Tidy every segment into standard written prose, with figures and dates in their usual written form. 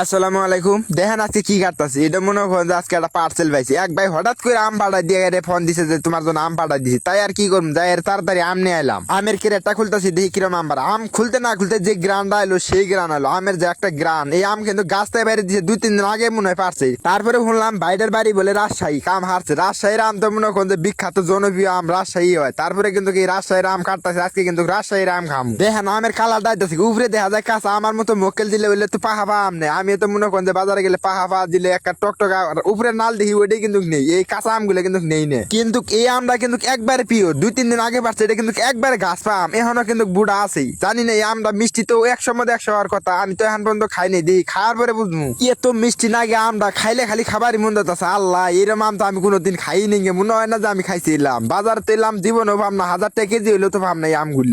আসসালামু আলাইকুম। দেখেন আজকে কি কাটতাছি, এটা মনে করেন যে আজকে একটা পার্সেল পাইছি। এক ভাই হঠাৎ করে আম পাঠাই দিয়ে ফোন দিছে যে তোমার জন্য আম পাঠাই দিছি। তাই আর কি করবো, যাই আর তাড়াতাড়ি আম নিয়ে এলাম। আমের ক্রেটটা খুলতেছি, দেখি কিরম আম পাড়া। আম খুলতে না খুলতে যে গ্রানটা এলো সেই গ্রান এলো। আমের যে একটা গ্রান, এই আম কিন্তু গাছ থেকে বাইরে দিয়েছে 2-3 দিন আগে মনে হয় পারছে। তারপরে শুনলাম ভাইটার বাড়ি বলে রাজশাহী, কাম হারছে। রাজশাহীর আম তো মনে করেন যে বিখ্যাত জনপ্রিয় আম রাজশাহী হয়। তারপরে কিন্তু এই রাজশাহীর আম কাটতেছে, আজকে কিন্তু রাজশাহীর আম খাম। দেখেন আমের কালারটা দিতেছি, উপরে দেখা যায় কাঁচা। আমার মতো মক্কেল দিলে বললে তো পাহা আম নেই। আমি তো মনে করেন যে বাজারে গেলে পাহা দিলে একটা টকটকা উপরে নাল দেখি, ওইটাই কিন্তু নেই। এই কাঁচা আমগুলো কিন্তু নেই নে, কিন্তু এই আমটা কিন্তু একবারে পিওর। 2-3 দিন আগে পারছে, এটা কিন্তু একবারে গাছ পা আম, এখনো কিন্তু বুড়া আছেই। জানি না এই আমটা মিষ্টি তো 100 মধ্যে 100 হওয়ার কথা। আমি তো এখন পর্যন্ত খাই নাই, দেখি খাওয়ার পরে বুঝবো এত মিষ্টি না গে আমটা। খাইলে খালি খাবারই মন যাচ্ছে। আল্লাহ, এরকম আম তো আমি কোনোদিন খাই নি, মনে হয় না যে আমি খাইছিলাম। বাজার তেলাম জীবনও ভাব না, 1000 টাকা কেজি হইলো তো ভাব না।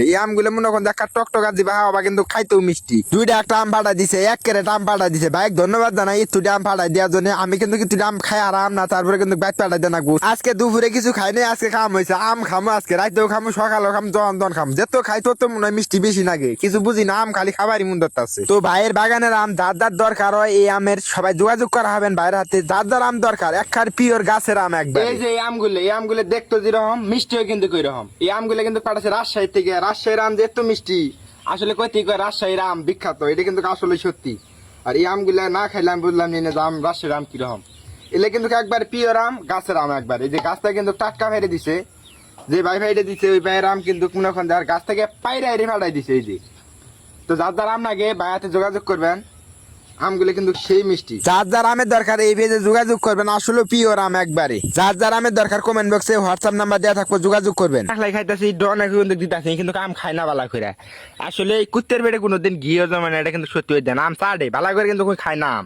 এই আমগুলো মনে করেন একটা টকটকা দিবা হওয়া, কিন্তু খাইতেও মিষ্টি। দুইটা একটা আম পাঠা দিছে, 1 ক্যারেট আম পাঠা দিছে। ভাই ধন্যবাদ জানাই একটু আম পাঠাই দেওয়ার জন্য। আমি কিন্তু কিছু আম খাই আরাম না, তারপরে কিন্তু বাইক পাঠাই দেন। আজকে দুপুরে কিছু খাই নাই, আজকে খাম হয়েছে। আম খামো আজকে, রাতেও খামো, সকালেও খাম, জন খাম। যেত খাই তো মনে হয় মিষ্টি বেশি লাগে। কিছু বুঝি না, আম খালি খাবারই মন ধরতেছে। তো ভাইয়ের বাগানের আম যার যার দরকার হয়, এই আমের সবাই যোগাযোগ করা হবেন ভাইয়ের হাতে। যার যার আম দরকার, একখার পিওর গাছের আম একবার। এই যে এই আমগুলো দেখতো যেরকম মিষ্টিও কিন্তু কইরকম। এই আমগুলো কিন্তু পাঠাচ্ছে রাজশাহী থেকে। রাজশাহীর আম যে এত মিষ্টি, আসলে কইতে কয় রাজশাহীর আম বিখ্যাত, এটা কিন্তু আসলে সত্যি। আর এই আমগুলা না খাইলে আমি বুঝলাম না যে আম রাজশাহীর আম কিরকম। এলে কিন্তু একবার পিওর আম, গাছের আম একবার। এই যে গাছটা কিন্তু টাটকা ফেরে দিছে, যে ভাই ভাইটা দিছে ওই ভাইয়ের আম কিন্তু মনে করেন আর গাছ থেকে পাইরা ফাটাই দিছে। এই যে তো যার যার আম লাগে ভাইয়াতে যোগাযোগ করবেন। আমগুলো কিন্তু সেই মিষ্টি। যার যার আমের দরকার এই পেজে যোগাযোগ করবেন, আসলে পিওর আম একবারে। যার যার আমের দরকার কমেন্ট বক্সে হোয়াটসঅ্যাপ নাম্বার দেওয়া থাকবে, যোগাযোগ করবেন। খাইতেছি ডন কিন্তু দিতেছি, কিন্তু আম খাই না বালা করে। আসলে এই কুত্তের বেড়ে কোনোদিন ঘিও জমা না, এটা কিন্তু সত্যি হয়ে দেন। আম চাটে বালা করে কিন্তু খাই না আম।